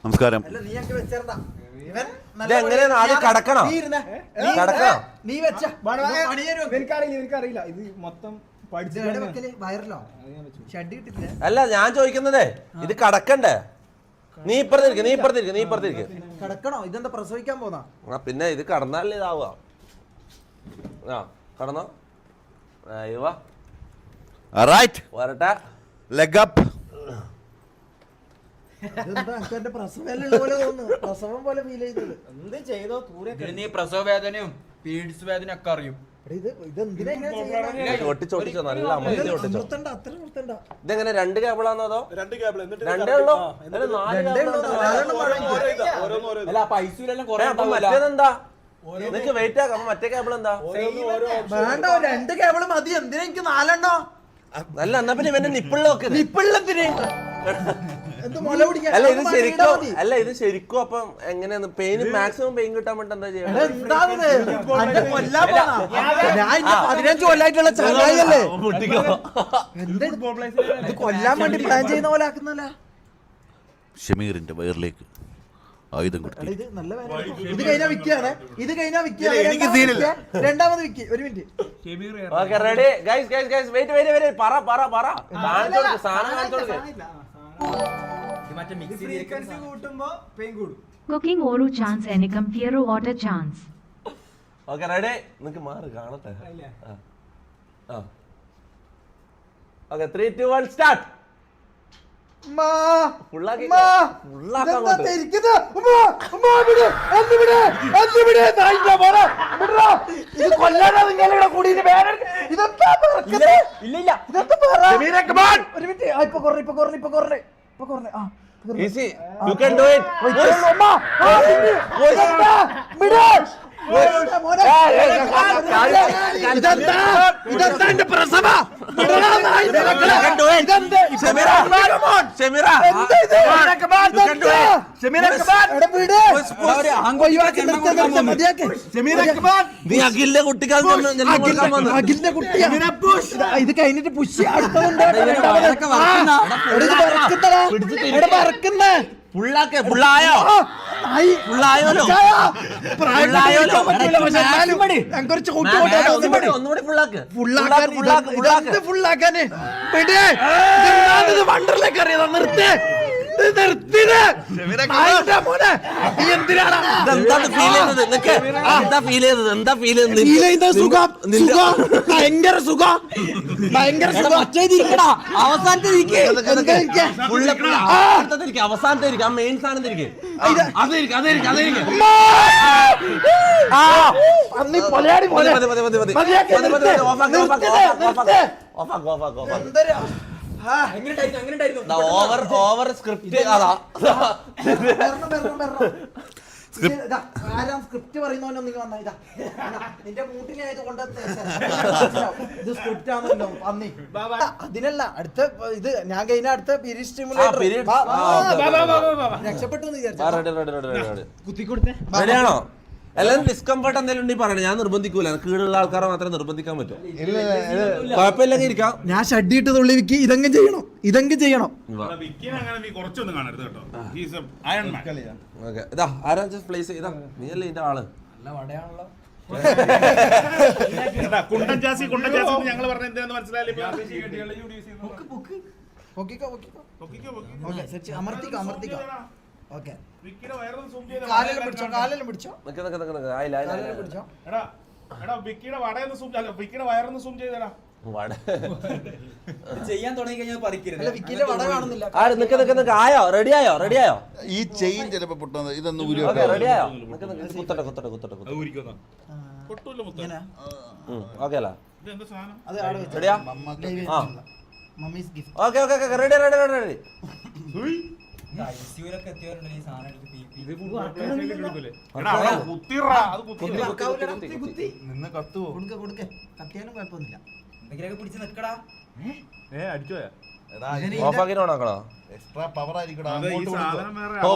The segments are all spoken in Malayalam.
നമസ്കാരം. എങ്ങനെയാണ് ആദ്യം കടക്കണം? എനിക്കറിയില്ല ഇത് മൊത്തം അല്ല ഞാൻ ചോദിക്കുന്നതേ, ഇത് കടക്കണ്ടേ? നീ ഇപ്പുറത്തിരിക്കെ കടക്കണോ? ഇതെന്താ പ്രസവിക്കാൻ പോന്നാ? പിന്നെ ഇത് കടന്നാലേ ഇതാവുക. ആ കടന്നോ? വരട്ടെ. Leg up. പ്രസവം പോലെ ഫീൽ ചെയ്തത് എന്ത് ചെയ്തോ? നീ പ്രസവ വേദനയും പീഡ്സ് വേദനയും ഒക്കെ അറിയും. ഇതെങ്ങനെ 2 കേബിളാണോ അതോ 2 കേബിൾ? രണ്ടേ ഉള്ളോ? അല്ല പൈസയിലെല്ലാം കൊറേ മറ്റേതെന്താ? നിനക്ക് വെയിറ്റ് ആക്കാം. മറ്റേ കേബിൾ എന്താ? വേണ്ട, 2 കേബിള് മതി. എന്തിനാ എനിക്ക് 4 അല്ല എന്നാ പിന്നെ ഇവന്റെ നിപ്പിളിലൊക്കെ നിപ്പിള്ളത്തിന് അല്ല ഇത് ശരിക്കും അല്ല ഇത് ശരിക്കും അപ്പം എങ്ങനെയാന്ന് പെയിൻ മാക്സിമം പെയിൻ കിട്ടാൻ വേണ്ടി എന്താ ചെയ്യണം? 15 കൊല്ലായിട്ടുള്ള ചങ്ങായിയല്ലേ കൊല്ലാൻ വേണ്ടി പ്ലാൻ ചെയ്യുന്ന പോലെ ആക്കുന്നല്ല. ഷമീറിന്റെ വയറിലേക്ക് ആയുധം കൊടുത്തു. ഇത് കഴിഞ്ഞാ വിക്കാണ്. രണ്ടാമത് വിക്കി. 1 minute. Okay ready guys wait പറ കാണിച്ചു കൊടുക്ക്. സാധനം കാണിച്ചു കൊടുക്ക്. Cooking oru chance enikam fiero water chance. Okay ready. നിനക്ക് മാറ് കാണട്ടെ. Okay 3 2 1 start. Easy, you can do it. ഇതെന്താ പ്രസവ? നീ അഖിലിന്റെ കുട്ടിക്കാൽ അഖിലിന്റെ കുട്ടി ഇത് കഴിഞ്ഞിട്ട് പുഷ് അടുത്തതുണ്ട്. ഫുള്ളായോ? ഒന്നുകൂടി ഫുള്ളാക്കാന് വണ്ടറിലേക്ക് അറിയാം. നിർത്തേ എന്താ ഫീൽ ചെയ്തത്? ഭയങ്കര സുഖം. അവസാനത്തെ ആ മെയിൻ സാധനം തിരികെ ഓവർ സ്ക്രിപ്റ്റ്. അതാ സ്ക്രിപ്റ്റ് പറയുന്നവനോ നിങ്ങൾ വന്നാ ഇതാ നിന്റെ മൂട്ടിനായത് കൊണ്ട് ഇത് സ്ക്രിപ്റ്റ് ആണല്ലോ പന്നി. അതിനല്ല അടുത്ത ഇത് ഞാൻ കഴിഞ്ഞ അടുത്ത പീരീഡ് സ്റ്റിമുലേറ്റർ രക്ഷപ്പെട്ടു റെഡിയാണോ? എല്ലാരും ഡിസ്കംഫർട്ട് എന്തെങ്കിലും ഉണ്ടെങ്കിൽ പറയണം. ഞാൻ നിർബന്ധിക്കൂല. കീഴുള്ള ആൾക്കാരെ മാത്രമേ നിർബന്ധിക്കാൻ പറ്റൂ. കുഴപ്പമില്ലെങ്കിൽ ഇരിക്കാം. ഞാൻ ഷഡ്ഡിട്ട് തുള്ളി വിക്കി ഇതെങ്കിലും ചെയ്യണം. ഇതാ ആരാ പ്ലേസ് ചെയ്താ? നീയല്ലേ ഇതിന്റെ ആള്. അമർത്തിക്കോ. ചെയ്യാൻ തുടങ്ങി കഴിഞ്ഞാൽ ആയോ? റെഡിയായോ? ഈ ചെയിൻ ചിലപ്പോ പൊട്ടുന്നത് ഇതൊന്ന് റെഡിയായോ? കുത്തട്ടെ. ഓക്കെ അല്ല റെഡിയാ? Okay ready.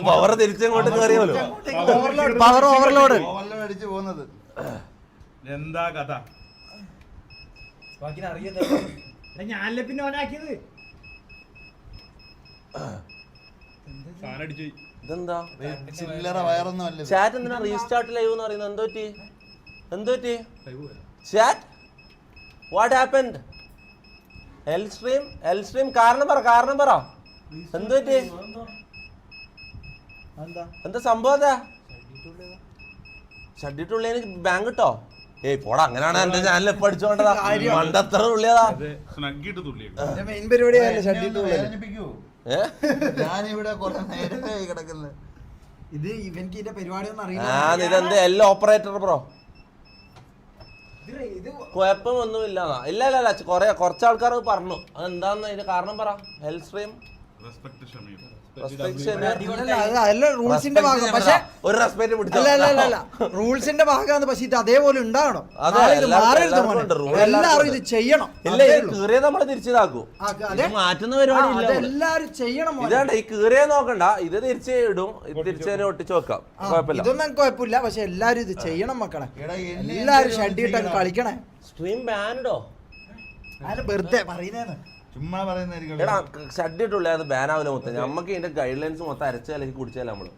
പവർ തിരിച്ചങ്ങോട്ട് കയറിയല്ലോ. പവർ ഓവർലോഡ് അടിച്ചു പോകുന്നത്. എന്താ കഥ? ഞാനല്ലേ പിന്നെ ഓനാക്കിയത്. ഇതെന്താ ചില്ലറ വയറൊന്നും അല്ലേ ചാറ്റ് എന്തിനാ റീസ്റ്റാർട്ട് ലൈവ് എന്ന് പറയുന്നത്? എന്ത് പറ്റി chat? What happened? L stream കാരണം പറ എന്ത് പറ്റി? എന്താ സംഭവം? ഷഡിട്ടുള്ളതിന് ബാങ്ക് കിട്ടോ? ഏയ് പോടാ, അങ്ങനെയാണ് എന്റെ ചാനൽ എപ്പോ അടിച്ചോണ്ടതാ. മണ്ടത്ര തുള്ളിയതാ. മെയിൻ പരിപാടിയല്ലേ ഷഡിട്ടുള്ളത്. ഞാനിവിടെ കുറെ നേരത്തെ കിടക്കുന്നത്. ഇത് ഇവൻക്ക് ഇതിന്റെ പരിപാടി ഒന്നും അറിയില്ല. ഇതെന്ത് എല്ലാം ഓപ്പറേറ്റർ ബ്രോ? ഇത് കുഴപ്പമൊന്നുമില്ല. ഇല്ല കുറച്ച് ആൾക്കാർ പറഞ്ഞു. അതെന്താന്ന് അതിന്റെ കാരണം പറ. ഹെൽ സ്ട്രീം അതല്ല റൂൾസിന്റെ ഭാഗം. പക്ഷെ ഒരു റെസ്പെക്ട് പിടിച്ചു. അല്ല റൂൾസിന്റെ ഭാഗമാണ്. പക്ഷെ ഇത് അതേപോലെ ഉണ്ടാവണം. എല്ലാവരും ഇത് ചെയ്യണം. ഇല്ല, ഇത് കീറിയ നമ്മള് തിരിച്ചിതാക്കും. മാറ്റുന്ന പരിപാടി ഇല്ല. എല്ലാരും ചെയ്യണം. ഇതാണ്ട് ഈ കീറിയ നോക്കണ്ട, ഇത് തിരിച്ച് ഇടും. ഇത് തിരിച്ച് തന്നെ ഒട്ടിച്ച് വെക്കാം. കുഴപ്പമില്ല, ഇതൊന്നും എനിക്ക് കുഴപ്പമില്ല. പക്ഷെ എല്ലാരും ഇത് ചെയ്യണം മക്കളെ. എല്ലാരും ഷഡിട്ട് കളിക്കണേ. സ്ട്രീം ബാൻഡോ? അല്ല വെറുതെ പറയുന്നേന്ന്. ചുമ്മാ പറയുന്നതായിരിക്കും. എടാ ഷഡിട്ടുള്ള അത് ബാൻ ആവില്ല മൊത്തം. നമുക്ക് ഇതിന്റെ ഗൈഡ് ലൈൻസ് മൊത്തം അരച്ചാൽ കുടിച്ചാലേ നമ്മള്.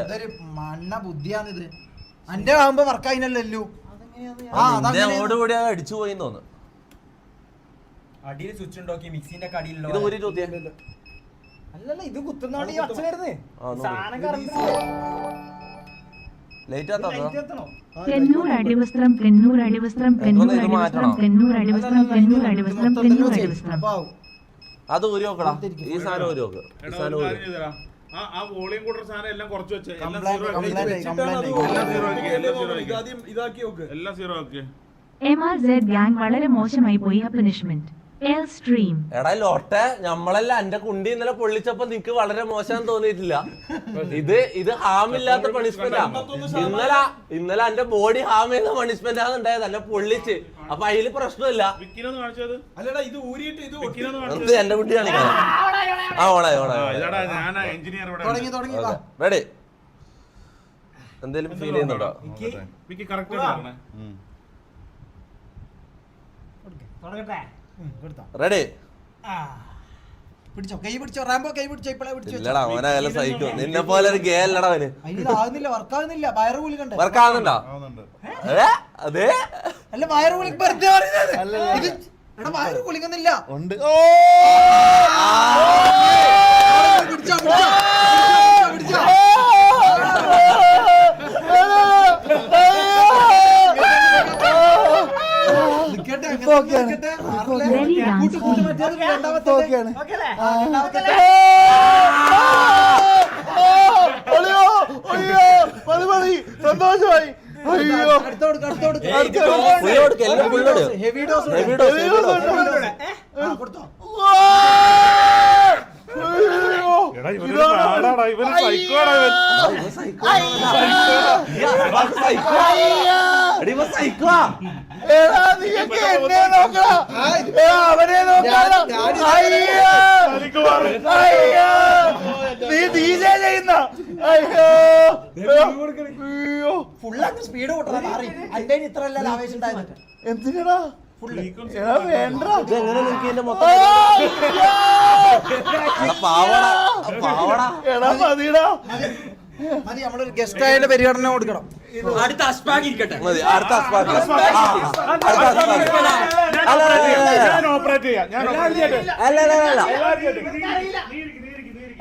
ഇതൊരു മണ്ണ ബുദ്ധിയാണിത്. അന്റെ ആകുമ്പോ വർക്കായിനല്ലോ. ഓടുകൂടി അടിച്ചു പോയി തോന്നുന്നു. അടിയിൽ സ്വിച്ച് ഉണ്ടോക്കി മിക്സിന്റെ കടിയിലോ ഇത് ഊരി തൂത്തിയ. അല്ലല്ല ഇത് കുത്തുന്നോണ്ട് ഈ ഒച്ച വരുന്നേ. സാധനം കറണ്ട് ലൈറ്റ് ആത്താ കെന്നൂർ അടിവസ്ത്രം കെന്നൂർ അടിവസ്ത്രം കെന്നൂർ അടിവസ്ത്രം കെന്നൂർ അടിവസ്ത്രം കെന്നൂർ അടിവസ്ത്രം കെന്നൂർ അടിവസ്ത്രം. അത് ഊരി നോക്കടാ. ഈ സാധനം ഊരി നോക്ക്. ഈ സാധനം ഊരി. ആ വോളിയം കൂട്ടർ സാധനം എല്ലാം കുറച്ച് വെച്ചേ. എല്ലാം സീറോ ആക്കിയേ. MRZ ഗ്യാങ് വളരെ മോശമായി പോയി. Punishment L stream. എടാ ലോട്ടെ, നമ്മളെല്ലാം എന്റെ കുണ്ടി ഇന്നലെ പൊള്ളിച്ചപ്പോ നിനക്ക് വളരെ മോശം തോന്നിയിട്ടില്ല. ഇത് ഹാമില്ലാത്ത പണിഷ്മെന്റാ. ഇന്നലെ എന്റെ ബോഡി ഹാം ചെയ്യുന്ന പണിഷ്മെന്റ് ആണ് ഉണ്ടായത്. അല്ല പൊള്ളിച്ച്. അപ്പൊ അതില് പ്രശ്നമില്ല. എന്റെ കുട്ടി കാണിക്കണം. റെഡി? എന്തേലും ഫീൽ ചെയ്യുന്നുണ്ടോ? റെഡി? പിടിച്ചോ, കൈ പിടിച്ചോ റാംബോ, കൈ പിടിച്ചോ. ഇപ്പളെ പിടിച്ചോ. ഇല്ലടാ, അവനെ നല്ല സഹിക്കും. നിന്നെ പോലെ ഒരു ഗേ അല്ലടാ അവന്. ആകുന്നില്ല, വർക്കാകുന്നില്ല. വയറ് കൂലി കണ്ടേ? വർക്കാവുന്നുണ്ടോ? അതെ. അല്ല വയറ് കൂലി വെറുതെ പറയുന്നത്. എടാ വയറ് കുളിക്കുന്നില്ല. ഉണ്ട്. പിടിച്ചോ. സന്തോഷമായി. ഹെവി ഡോസ് കൊടുത്തോ. ഫുള്ളാക്ക് സ്പീഡ് കൂട്ടണം. അന്റെ ഇത്ര അല്ല ആവേശം ഉണ്ടായത്. എന്തിനാ വേണ്ട? ഇതെങ്ങനെ നിനക്ക് ഇതിന്റെ മൊത്തം പാവടാ. മതി, നമ്മളൊരു ഗസ്റ്റ് ആയതിന്റെ പരിഗണന കൊടുക്കണം. അടുത്ത അസ്പാക്ക് ഇരിക്കട്ടെ. മതി, അടുത്ത അസ്പാക്ക്.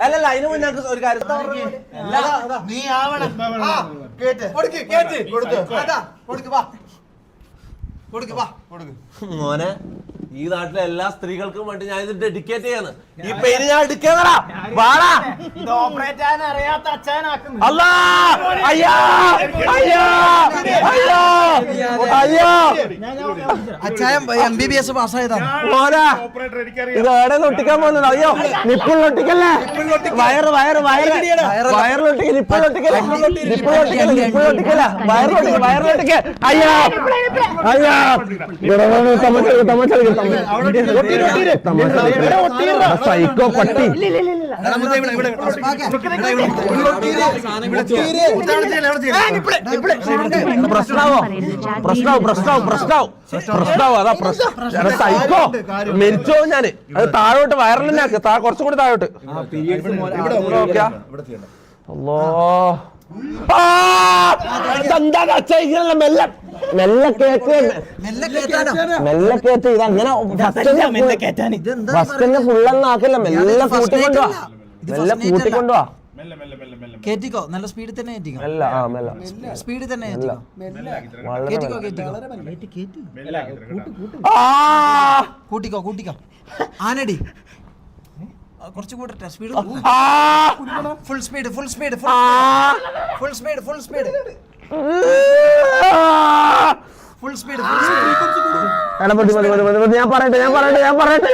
അല്ലല്ല, അതിന് മുന്നേ ഒരു കാര്യം. നീ ആവണം. മോനെ, ഈ നാട്ടിലെ എല്ലാ സ്ത്രീകൾക്കും വേണ്ടി ഞാൻ ഇത് ഡെഡിക്കേറ്റ് ചെയ്യാണ്. ഈ പേര് ഞാൻ എടുക്കണടാ. വാടാ. ഇത് ഓപ്പറേറ്റ് ചെയ്യാൻ അറിയാത്ത അച്ഛനാക്കുന്നു. അല്ലാ, അയ്യാ, അയ്യാ, അയ്യാ, അയ്യാ. അച്ചായം MBBS പാസ്സായതാണ്. മോനെ, ഇത് എവിടെ ഒട്ടിക്കാൻ പോകുന്നത്? അയ്യോ, നിപ്പിളൊട്ടിക്കല്ലേ. വയറിലൊട്ടിക്കൽ, വയറിലൊട്ടിക്കൽ. അയ്യാ, അയ്യാ. തമാശ സൈക്കോ പട്ടി പ്രശ്നാവോ അതാ സൈക്കോ മരിച്ചോ ഞാന് അത് താഴോട്ട് വയറിലാക്ക് കുറച്ചും കൂടി താഴോട്ട് മെല്ലെ കേക്ക് മെല്ലെ കേട്ട് ഇതങ്ങനെ ഫസ്റ്റ് ഫുള്ളൊന്നും ആക്കില്ല മെല്ലെ കൂട്ടിക്കൊണ്ടുവാ മെല്ലെ കൂട്ടിക്കൊണ്ടുവാ കേറ്റിക്കോ നല്ല സ്പീഡിൽ തന്നെ കേറ്റിക്കോ അല്ല ആ മെല്ലെ സ്പീഡിൽ തന്നെ കൂട്ടിക്കോ കൂട്ടിക്കോ ആനടി കുറച്ച് കൂട്ടട്ടെ speed full speed full speed full speed full speed full speed ഞാൻ പറയട്ടെ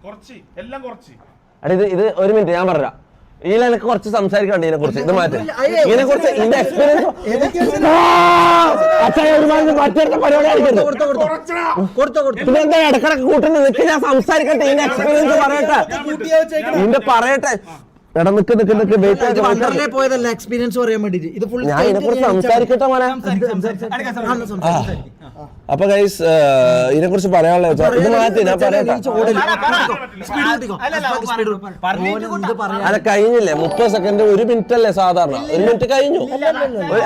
കുറച്ച് എല്ലാം കുറച്ച് ഇത് ഒരു മിനിറ്റ് ഞാൻ പറയാം ഇതിലെനിക്ക് കുറച്ച് സംസാരിക്കാണ്ട് ഇതിനെ കുറിച്ച് ഇത് മാറ്റി ഇതിനെ കുറിച്ച് ഇതിന്റെ എക്സ്പീരിയൻസ് മറ്റൊരു പരിപാടി പിന്നെ എന്താ ഇടക്കിടക്ക് കൂട്ടുന്നത് നിനക്ക് ഞാൻ സംസാരിക്കട്ടെ ഇതിന്റെ എക്സ്പീരിയൻസ് പറയട്ടെ ഇതിന്റെ പറയട്ടെ എടാ നിക്ക് പോയതല്ല എക്സ്പീരിയൻസ് പറയാൻ വേണ്ടിട്ട് ഇത് ഫുൾ ഞാൻ ഇതിനെ കുറിച്ച് സംസാരിക്കട്ടെ മോനെ അപ്പൊ ഗൈസ് ഇതിനെ കുറിച്ച് പറയാനുള്ള ഇത് മാറ്റി ഞാൻ പറയട്ടെ അല്ല കഴിഞ്ഞില്ലേ 30 സെക്കൻഡ് 1 മിനിറ്റ് അല്ലേ സാധാരണ 1 മിനിറ്റ് കഴിഞ്ഞു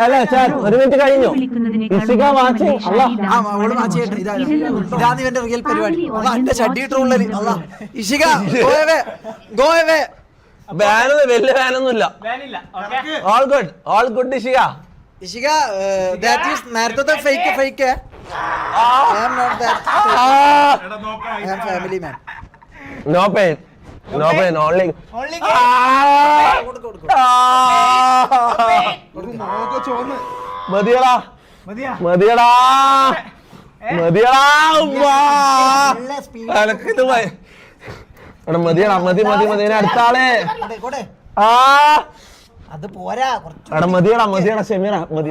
അല്ല 1 മിനിറ്റ് കഴിഞ്ഞു ഇഷിക വാച്ചിങ് ഇതാണ് ഇവന്റെ റിയൽ പരിപാടി എന്റെ ഷഡ്ഡിട്ടുള്ളത് ഇഷിക ബാനൊന്നും വലിയ ബാനൊന്നുമില്ല all good Ishika Ishika that is നേരത്തെ fake I am not that. I am family man. No pain, only. മതിയടാ മതി അടുത്താളെ അത് പോരാ മതിയടാ ഷെമീറ മതി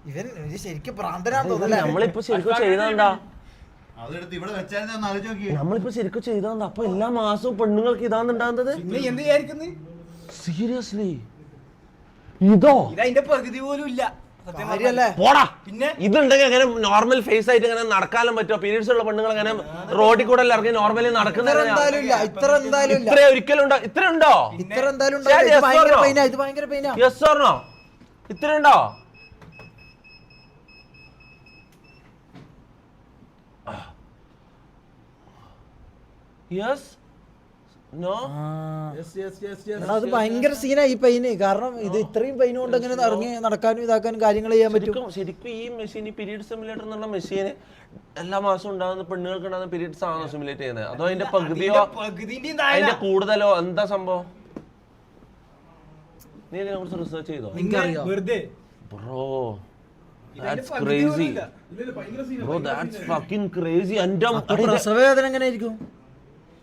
ഇവൻ ശരിക്കും ഭ്രാന്തനാണ് തോന്നുന്നല്ലേ നമ്മളിപ്പോ ശരിക്കും ചെയ്താ നമ്മളിപ്പോ ശരിക്കും ചെയ്താ അപ്പൊ എല്ലാ മാസവും പെണ്ണുങ്ങൾക്ക് ഇതാണ് ഉണ്ടാകുന്നത് സീരിയസ്ലി ഇതോ ഇതിന്റെ പകുതി പോലും ഇല്ല പോടാ ഇതുണ്ടെങ്കിൽ അങ്ങനെ നോർമൽ ഫേസ് ആയിട്ട് ഇങ്ങനെ നടക്കാനും പറ്റുമോ പീരീഡ്സ് ഉള്ള പെണ്ണുങ്ങൾ അങ്ങനെ റോഡിൽ കൂടെ ഇറങ്ങി നോർമലി നടക്കുന്നത് ഇത്ര ഒരിക്കലും ഉണ്ടോ ഇത്ര ഉണ്ടോ യെസ് ഓർ നോ ഇത്ര ഉണ്ടോ യെസ് നോ അത് ഭയങ്കര സീനായി ഈ പെയിന് കാരണം ഇത് ഇത്രയും പെയിൻ കൊണ്ട് എങ്ങനെ ഇറങ്ങി നടക്കാനും ഇതാക്കാനും കാര്യങ്ങൾ ചെയ്യാൻ പറ്റും ശരിക്കും ഈ മെഷീൻ പീരീഡ് സിമുലേറ്റർ എന്നുള്ള മെഷീന് എല്ലാ മാസവും ഉണ്ടാകുന്ന പെണ്ണുങ്ങൾക്ക് ഉണ്ടാകുന്ന പീരീഡ്സ് ആണോ സിമുലേറ്റ് ചെയ്യുന്നത് അതോ അതിന്റെ പകുതിയോ അതിന്റെ കൂടുതലോ എന്താ സംഭവം നീ ഇതിനെ കുറിച്ച് റിസർച്ച് ചെയ്തോ bro that's crazy bro that's fucking crazy and പ്രസവവേദന എങ്ങനെ ആയിരിക്കും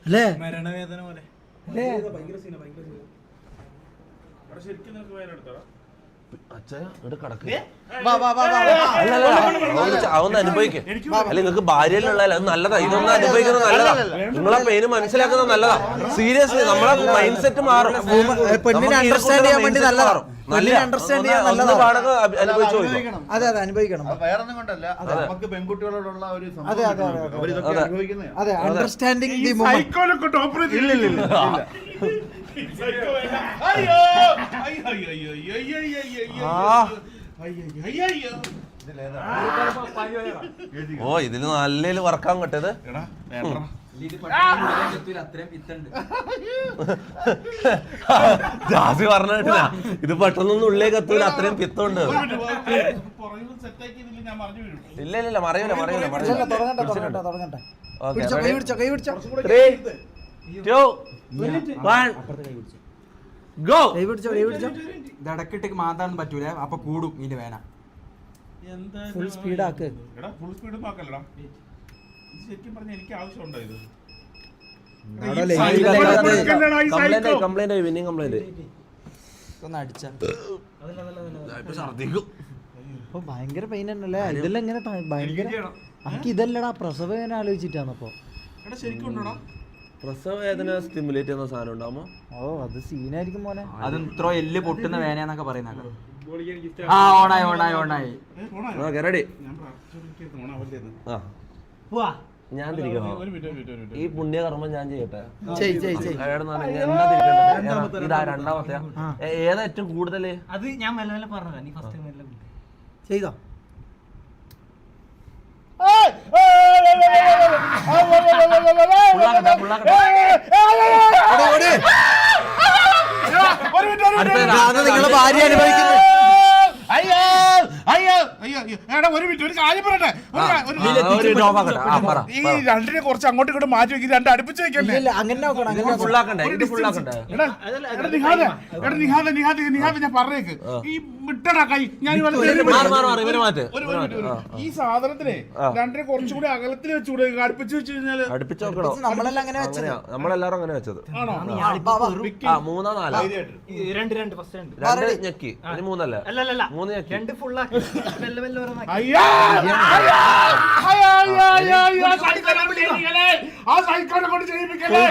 അല്ലേ മരണവേദന പോലെ അതൊന്ന് അനുഭവിക്കേ അല്ല നിങ്ങൾക്ക് ഭാര്യയിലുള്ള അത് നല്ലതാ ഇതൊന്നും അനുഭവിക്കുന്നത് നല്ലതാ നിങ്ങളെ പെയിന് മനസ്സിലാക്കുന്നത് നല്ലതാ സീരിയസ്ലി നമ്മളെ മൈൻഡ് സെറ്റ് മാറും പെണ്ണിനെ അണ്ടർസ്റ്റാൻഡ് ചെയ്യാൻ വേണ്ടി നല്ലതാണ് അതെ അതെ അനുഭവിക്കണം വേറൊന്നും കൊണ്ടല്ല നമുക്ക് പെൺകുട്ടികളോടുള്ള ഒരു അതെ അണ്ടർസ്റ്റാൻഡിങ് ദി ഓ ഇതില് നല്ല വർക്കാൻ കിട്ടത് ജാസി പറഞ്ഞിട്ടില്ല ഇത് പെട്ടെന്നൊന്നും ഉള്ളിലേക്ക് എത്തൂല അത്രയും പിത്തമുണ്ട് ഇല്ല മറിയൂല ഇടക്കിട്ടേക്ക് മാന്താൻ പറ്റൂല അപ്പൊ കൂടും ഇതിന് വേണം ഫുൾ സ്പീഡ് ആക്ക് ശരിക്കും പറഞ്ഞ എനിക്ക് ആവശ്യമുണ്ടോ ഇത് കംപ്ലൈന്റ് ഒന്ന് അടിച്ച ഛർദിക്കും. അപ്പൊ ഭയങ്കര പെയിൻ തന്നെയല്ലേ ഇതെല്ലാം ഇങ്ങനെ ഭയങ്കര എനിക്ക് ഇതല്ലടാ പ്രസവ വേദന ആലോചിച്ചിട്ടാണ് അപ്പൊ എടാ ശരിക്കും ഉണ്ടോടാ? പ്രസവ വേദന സ്റ്റിമുലേറ്റ് ചെയ്യുന്ന സാധനം ഉണ്ടാകുമോ? ഓ അത് സീനായിരിക്കും മോനെ. അത് ഇത്ര എല്ല് പൊട്ടുന്ന വേനയാന്നൊക്കെ പറയുന്ന ആ ഓണായി ഓണായി ഓണായി റെഡി. ഞാൻ പ്രാർത്ഥിച്ചു ഓണാവല്ലേന്ന്. ആ ഞാൻ തിരിക്കണോ? ഒരു മിനിറ്റ് ഈ പുണ്യകർമ്മം ഞാൻ ചെയ്യട്ടെ. ചെയ് ഇതാ രണ്ടാമത്തെ ഏതാ ഏറ്റവും കൂടുതല്? അത് ഞാൻ മെല്ലെ മെല്ലെ പറഞ്ഞതാ നീ ഫസ്റ്റ് മെല്ലെ ചെയ്തോ. നിങ്ങളെ ഭാര്യ അനുഭവിക്കുന്നത് അയ്യോ അയ്യോ അയ്യോ എടാ ഒരു മിനിറ്റ് ഒരു കാര്യം പറയട്ടെ. ഈ രണ്ടിനെ കുറച്ച് അങ്ങോട്ടും ഇങ്ങോട്ടും മാറ്റി വെക്കി, രണ്ട് അടുപ്പിച്ച് വെക്കല്ലേ. അങ്ങനെ നോക്കണം അങ്ങനെ ഫുള്ളാക്കണ്ടേ? ഇത് ഫുള്ളാക്കണ്ടേ? നിഹാദ് ഞാൻ പറഞ്ഞേക്ക് ഈ വിട്ടടാ കൈ ഞാൻ ഈ സാധനത്തിനെ രണ്ടിനെ കുറച്ചും കൂടി അകലത്തിൽ വെച്ചുകൂടെ അടുപ്പിച്ച് വെച്ച് കഴിഞ്ഞാല് അടുപ്പിച്ച് നോക്കണോ? നമ്മളെല്ലാം അങ്ങനെ വെച്ചത്. നമ്മളെല്ലാരും അങ്ങനെ വെച്ചത്. ആണോ? മൂന്നോ നാലോ? രണ്ട് ഞെക്കി. ഇനി മൂന്നല്ലേ? മൂന്ന് ഞെക്കി. അയ്യാ ആ സൈക്കോനെ കൊണ്ട് ചെയ്യിപ്പിക്കല്ലേ.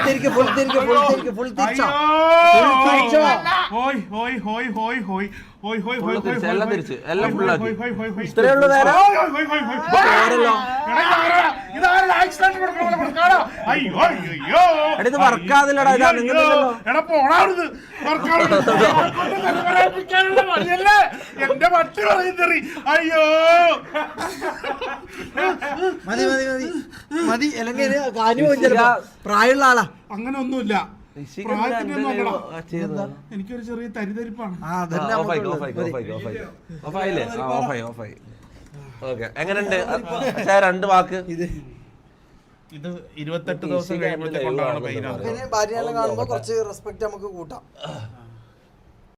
എല്ലാം തിരിച്ച് എല്ലാം ഫുള്ളാക്കി. ഇത്രയേ ഉള്ളൂ നേരം. ഇത് വർക്കാതില്ലടാ. ഇതാ നിങ്ങളല്ലോ എടാ പോണാവുന്നത് എന്റെ പട്ടി പറയുന്നറി. അയ്യോ മതി അല്ലെങ്കിൽ പ്രായമുള്ള ആളാ. അങ്ങനെ ഒന്നുമില്ല. എനിക്കൊരു ചെറിയ തരിതരിപ്പാണ്. എങ്ങനെയുണ്ട്? രണ്ട് വാക്ക്. ഇത് 28 ദിവസം കഴിയുമ്പോഴത്തേക്ക് ഭാര്യനെ കാണുമ്പോ കുറച്ച് റെസ്പെക്ട് നമുക്ക് കൂട്ടാം.